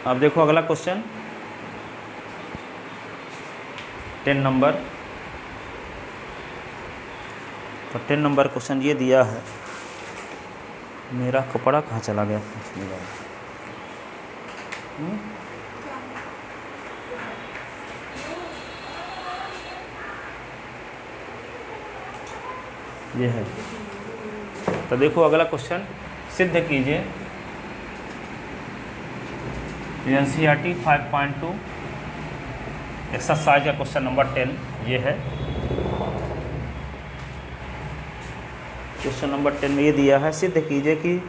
अब देखो अगला क्वेश्चन 10 नंबर। तो 10 नंबर क्वेश्चन ये दिया है, मेरा कपड़ा कहाँ चला गया? ये है। तो देखो अगला क्वेश्चन, सिद्ध कीजिए NCERT 5.2 एक्सरसाइज का क्वेश्चन नंबर 10 ये है। क्वेश्चन नंबर 10 में ये दिया है, सिद्ध कीजिए कि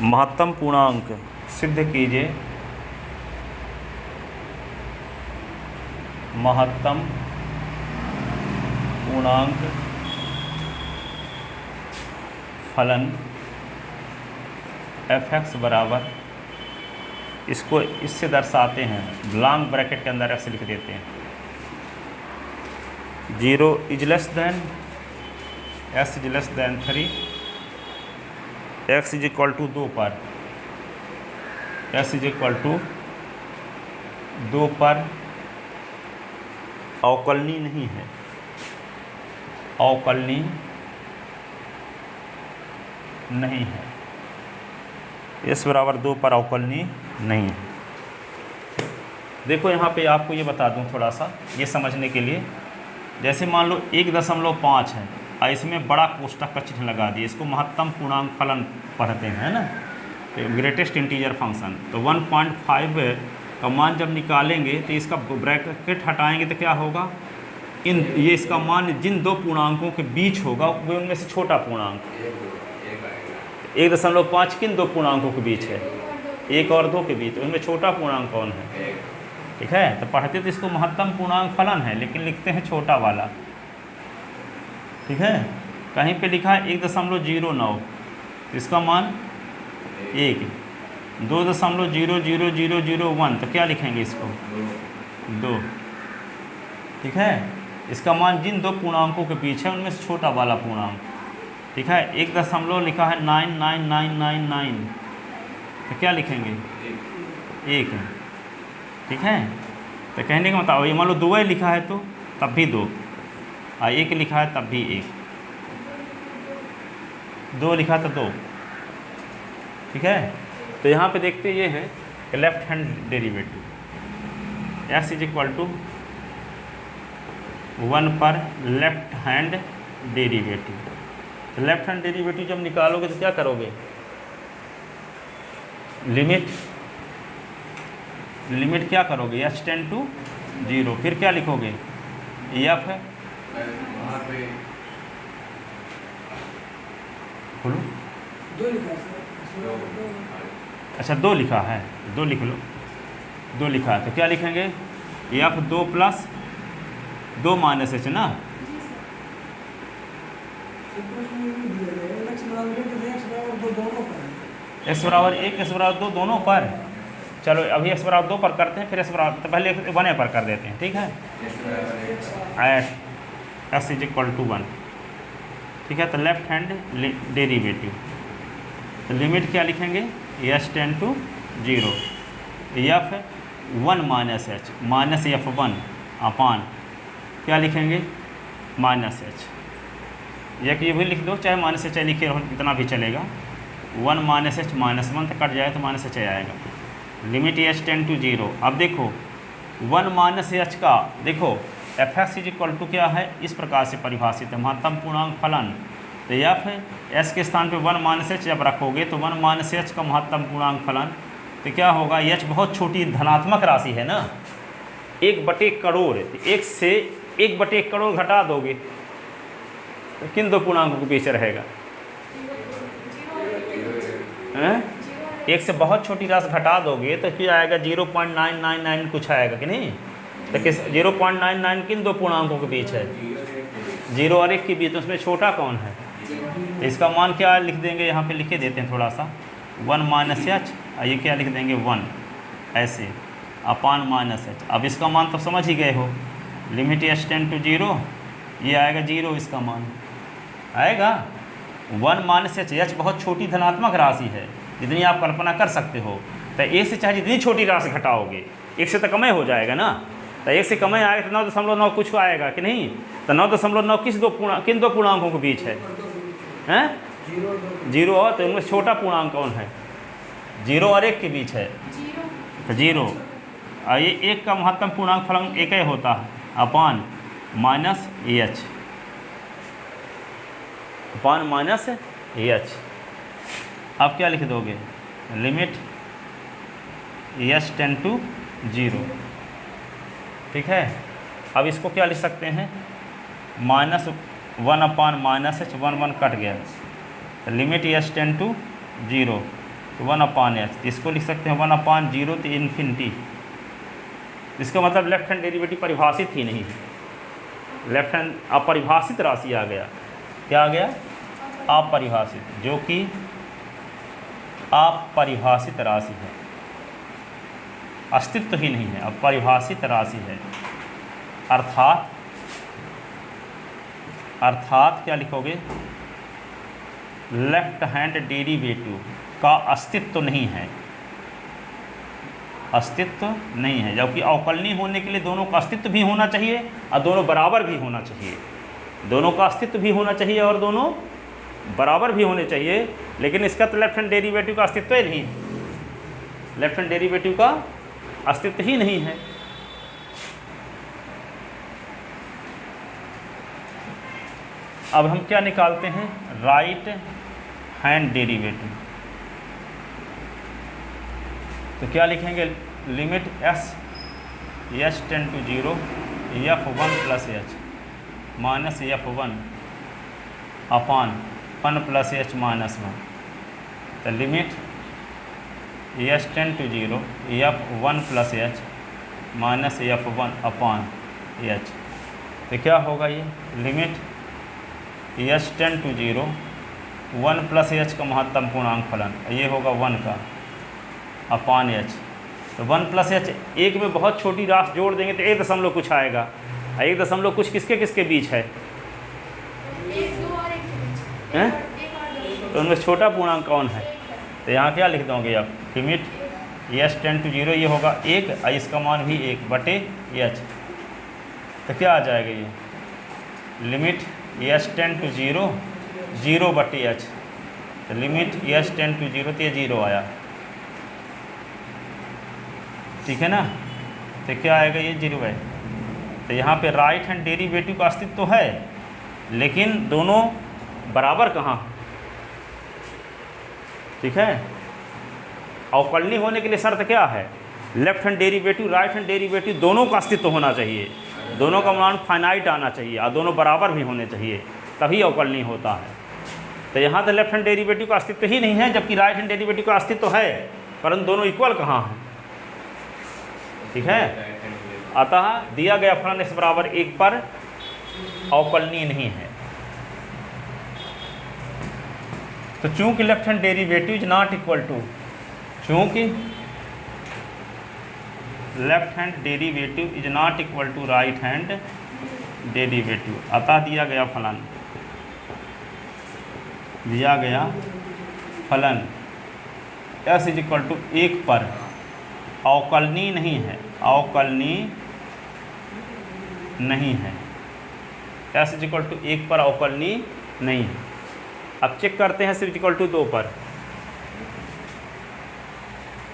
महत्तम पूर्णांक, सिद्ध कीजिए महत्तम पूर्णांक फलन f(x) बराबर, इसको इससे दर्शाते हैं, लॉन्ग ब्रैकेट के अंदर x लिख देते हैं, 0 is less than s is less than 3, x is equal to 2 पर, s इज इक्वल टू 2 पर अवकलनीय नहीं है, अवकलनीय नहीं है, s बराबर 2 पर अवकलनीय नहीं है। देखो यहाँ पे आपको ये बता दूँ थोड़ा सा ये समझने के लिए, जैसे मान लो 1.5 है और इसमें बड़ा कोष्ठक का चिन्ह लगा दिए, इसको महत्तम पूर्णांक फलन पढ़ते हैं, है ना, तो ग्रेटेस्ट इंटीजर फंक्शन। तो 1.5 का मान जब निकालेंगे तो इसका ब्रैकेट हटाएंगे तो क्या होगा, ये इसका मान जिन दो पूर्णांकों के बीच होगा वो उनमें से छोटा पूर्णांक। 1.5 किन दो पूर्णांकों के बीच है, 1 और 2 के बीच, उनमें छोटा पूर्णांक कौन है, ठीक है। तो पढ़ते तो इसको महत्तम पूर्णांक फलन है, लेकिन लिखते हैं छोटा वाला, ठीक है। कहीं पे लिखा है 1.09, तो इसका मान 1, 2.00001, तो क्या लिखेंगे इसको 2, ठीक है। इसका मान जिन दो पूर्णांकों के बीच है उनमें से छोटा वाला पूर्णांक, ठीक है। 1 दशमलव लिखा है 99999, तो क्या लिखेंगे 1, ठीक है। तो कहने का मतलब ये मान लो 2 लिखा है तो तब भी 2, और 1 लिखा है तब भी 1, 2 लिखा तो 2, ठीक है। तो यहाँ पे देखते ये हैं left hand derivative, x is equal to 1 पर लेफ्ट हैंड डेरिवेटिव। तो लेफ्ट हैंड डेरिवेटिव जब निकालोगे तो क्या करोगे, लिमिट क्या करोगे, h टेंड टू 0, फिर क्या लिखोगे f है, बोलो 2 लिखा है। अच्छा 2 लिखा है, 2 लिख लो, 2 लिखा है तो क्या लिखेंगे f 2 प्लस 2 माइनस h ना, x बराबर 1 x बराबर 2 दोनों पर। चलो अभी x बराबर 2 पर करते हैं, फिर x बराबर, तो पहले 1 पर कर देते हैं, ठीक है। x इज इक्वल टू 1, ठीक है। तो लेफ्ट हैंड डेरिवेटिव, तो लिमिट क्या लिखेंगे h tend to 0, f 1 minus h minus f1 upon क्या लिखेंगे माइनस h, या कि ये भी लिख दो, चाहे माइनस h लिखे रहो इतना भी चलेगा, 1 माइनस h माइनस 1 तक कट जाए तो माइनस h आएगा, लिमिट h टेंड टू 0। अब देखो 1 माइनस h का देखो f(x) इज इक्वल टू क्या है, इस प्रकार से परिभाषित है, महत्तम पूर्णांक फलन। तो f s के स्थान पे 1 माइनस h जब रखोगे तो 1 माइनस h का महत्तम पूर्णांक फलन, तो क्या होगा, h बहुत छोटी धनात्मक राशि है ना, 1/1 करोड़, 1 से 1/1 करोड़ घटा दोगे तो किन दो पूर्णांकों के बीच रहेगा, 1 से बहुत छोटी राशि घटा दोगे तो क्या आएगा 0.999 कुछ आएगा कि नहीं। तो किस 0.99 किन दो पूर्णांकों के बीच है, 0 और 1 के बीच, तो उसमें छोटा कौन है, तो इसका मान क्या लिख देंगे, यहाँ पे लिखे देते हैं थोड़ा सा, 1 माइनस h, ये क्या लिख देंगे 1 ऐसे अपान माइनस h। अब इसका मान तो समझ ही गए हो, लिमिट h टेंड टू 0, ये आएगा 0, इसका मान आएगा 1 माइनस h। h बहुत छोटी धनात्मक राशि है, जितनी आप कल्पना कर सकते हो, तो एक से चाहे जितनी छोटी राशि घटाओगे, एक से तो कम हो जाएगा ना, तो एक से कम आएगा तो 9.9 कुछ आएगा कि नहीं। तो 9.9 किन दो पूर्णांकों के बीच है, हैं 0 और, तो उनमें छोटा पूर्णांक कौन है, 0 और 1 के बीच है, तो 0। और ये 1 का महत्तम पूर्णांक फलन 1 ही होता है, upon minus AH, upon minus AH। अब क्या लिख दोगे, लिमिट AH टेंड टू 0, ठीक है। अब इसको क्या लिख सकते हैं, -1 अपान माइनस H, 1 कट गया, तो लिमिट AH टेंड टू 0, तो 1 अपान H, इसको लिख सकते हैं 1 अपान 0 तो इन्फिनिटी। इसका मतलब लेफ्ट हैंड डेरिवेटिव परिभाषित ही नहीं है, लेफ्ट हैंड अपरिभाषित राशि आ गया। क्या आ गया, अपरिभाषित, जो कि अपरिभाषित राशि है, अस्तित्व ही नहीं है, अपरिभाषित राशि है। अर्थात क्या लिखोगे, लेफ्ट हैंड डेरिवेटिव का अस्तित्व नहीं है, अस्तित्व नहीं है। जबकि अवकलनीय होने के लिए दोनों का अस्तित्व भी होना चाहिए और दोनों बराबर भी होना चाहिए, दोनों का अस्तित्व भी होना चाहिए और दोनों बराबर भी होने चाहिए। लेकिन इसका तो लेफ्ट हैंड डेरिवेटिव का अस्तित्व ही नहीं है, लेफ्ट हैंड डेरिवेटिव का अस्तित्व ही नहीं है। अब हम क्या निकालते हैं, राइट हैंड डेरिवेटिव। तो क्या लिखेंगे, limit H tend to 0 F1 plus H minus F1 upon 1 plus H minus 1। तो limit H tend to 0 F1 plus H minus F1 upon H। तो क्या होगा ये, limit H tend to 0 1 plus H का महत्तम पूर्णांक फलन, ये होगा 1 का अपान H। तो 1 प्लस H, एक में बहुत छोटी राशि जोड़ देंगे तो 1 दशमलव कुछ आएगा, 1 दशमलव कुछ किसके किसके बीच है, 1, 2 और 1 के बीच हैं, 1 और 2। तो उनमें छोटा पूर्णांक कौन है। तो यहाँ क्या लिख दोगे आप, लिमिट H टेंड टू 0 ये होगा 1 और इसका मान भी 1 बटे H। तो क्या आ जाएगा ये, लिमिट H टेंड टू 0 0 बटे H। तो लिमिट H टेंड टू 0 तो ये 0 आया, ठीक है ना। तो क्या आएगा, ये 0 है। तो यहाँ पे राइट हैंड डेरिवेटिव का अस्तित्व तो है, लेकिन दोनों बराबर कहाँ, ठीक है। अवकलनीय होने के लिए शर्त क्या है, left hand derivative right hand derivative दोनों का अस्तित्व होना चाहिए, दोनों का मान फाइनाइट आना चाहिए और दोनों बराबर भी होने चाहिए, तभी अवकलनीय होता है। तो यहाँ तो लेफ्ट हैंड डेरिवेटिव का अस्तित्व ही नहीं है, जबकि राइट हैंड डेरिवेटिव का अस्तित्व है, परंतु दोनों इक्वल कहाँ हैं, ठीक है। अतः दिया गया फलन x बराबर 1 पर अवकलनीय नहीं है। तो चूंकि left hand derivative is not equal to, चूंकि left hand derivative is not equal to right hand derivative, अतः दिया गया फलन s इज इक्वल टू 1 पर अवकलनीय नहीं है, अवकलनीय नहीं है, s इज इक्वल टू 1 पर अवकलनीय नहीं है। अब चेक करते हैं s इज इक्वल टू 2 पर,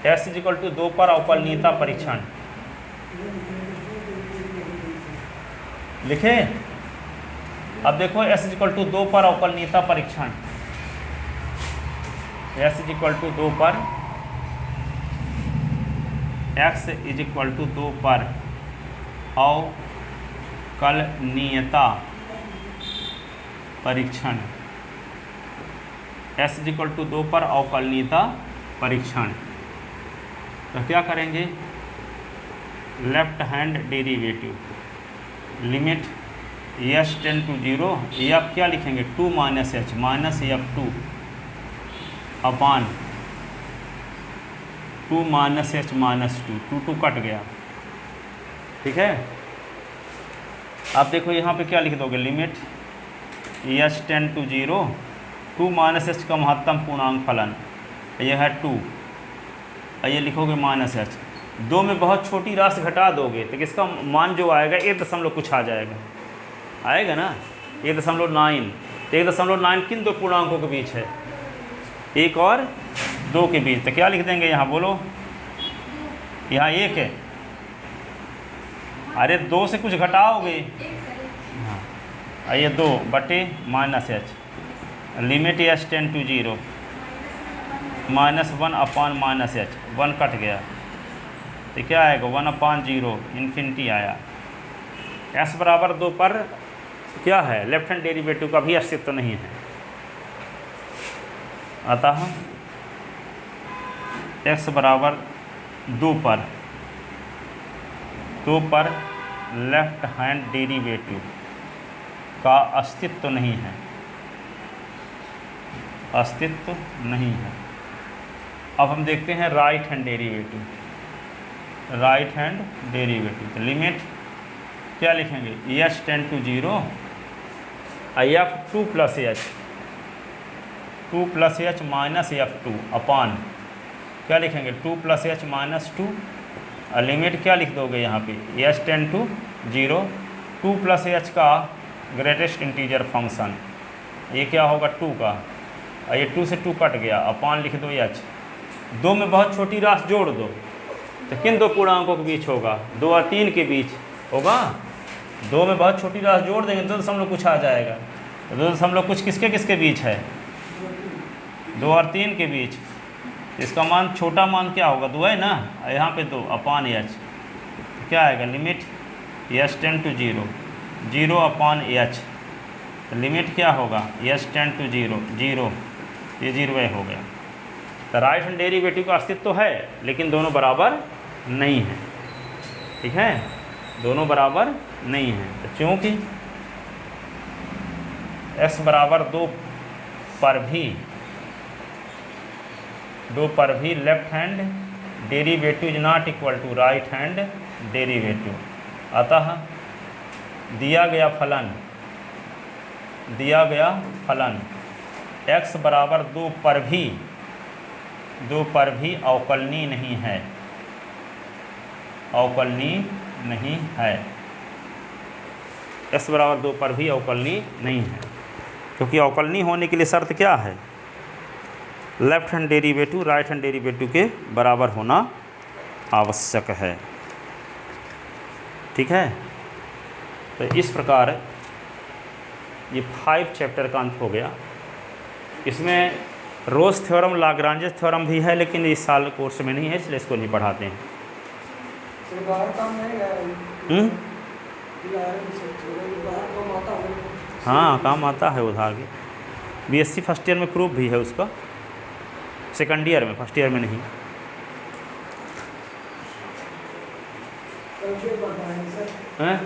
s इज इक्वल टू 2 पर अवकलनीयता परीक्षण लिखे। अब देखो s इज इक्वल टू 2 पर अवकलनीयता परीक्षण, s इज इक्वल टू 2 पर x इज इक्वल टू 2 पर अवकलनीयता परीक्षण, s इज इक्वल टू 2 पर अवकलनीयता परीक्षण। तो क्या करेंगे, left hand derivative limit H tend to 0, ये आप क्या लिखेंगे, 2 minus H minus F2 upon 2 minus H minus 2, 2 cut गया, ठीक है। आप देखो यहाँ पे क्या लिख दोगे, limit H tend to 0 2 minus H का महत्तम पूर्णांक फलन, यह है 2 और ये लिखोगे माइनस एच। 2 में बहुत छोटी राशि घटा दोगे तो किसका मान जो आएगा 1 दशमलव कुछ आ जाएगा, आएगा ना 1.9। तो 1.9 किन दो पूर्णांकों के बीच है, 1 और 2 के बीच। तो क्या लिख देंगे यहाँ बोलो, यहाँ 1 है, अरे 2 से कुछ घटाओगे, हाँ ये 2 बटे minus H, limit H tend to 0 -1 upon minus H, 1 cut गया तो क्या आएगा 1/0 इन्फिनिटी आया। s बराबर 2 पर क्या है, लेफ्ट हैंड डेरिवेटिव का भी अस्तित्व नहीं है, अतः x बराबर 2 पर लेफ्ट हैंड डेरिवेटिव का अस्तित्व नहीं है, अस्तित्व नहीं है। अब हम देखते हैं right hand derivative, right hand derivative. तो लिमिट क्या लिखेंगे, H tend to 0 f2 plus H, 2 plus H minus f2 upon क्या लिखेंगे 2 प्लस एच माइनस 2, और लिमिट क्या लिख दोगे यहाँ पे H tend to 0, 2 plus H का ग्रेटेस्ट इंटीजर फंक्शन, ये क्या होगा 2 का, और ये 2 से 2 कट गया, अपान लिख दो एच। 2 में बहुत छोटी राशि जोड़ दो तो किन दो पूर्णांकों के बीच होगा, 2 और 3 के बीच होगा। 2 में बहुत छोटी राशि जोड़ देंगे 2 दशमलव कुछ आ जाएगा, तो 2 दशमलव कुछ किसके किसके बीच है, 2 और 3 के बीच। इसका मान छोटा मान क्या होगा 2 है ना, यहाँ पे 2 अपान एच, क्या आएगा limit H tend to 0, 0 upon H, तो लिमिट क्या होगा एच टेंड टू 0, 0, ये 0 हो गया। तो राइट हैंड डेरिवेटिव का अस्तित्व तो है लेकिन दोनों बराबर नहीं है, ठीक है, दोनों बराबर नहीं है। तो चूँकि x बराबर 2 पर भी left hand derivative is not equal to right hand derivative, अतः दिया गया फलन x बराबर 2 पर भी अवकलनीय नहीं है, अवकलनीय नहीं है। x बराबर 2 पर भी अवकलनीय नहीं है, क्योंकि अवकलनीय होने के लिए शर्त क्या है, left hand derivative right hand derivative के बराबर होना आवश्यक है, ठीक है। तो इस प्रकार ये 5 चैप्टर का अंत हो गया। इसमें रोज थ्योरम लाग्रांज थ्योरम भी है लेकिन इस साल कोर्स में नहीं है, इसलिए इसको नहीं पढ़ाते हैं। हाँ काम आता है उधार की, बीएससी फर्स्ट ईयर में प्रूफ भी है उसका, सेकंड ईयर में, फर्स्ट ईयर में नहीं। हैं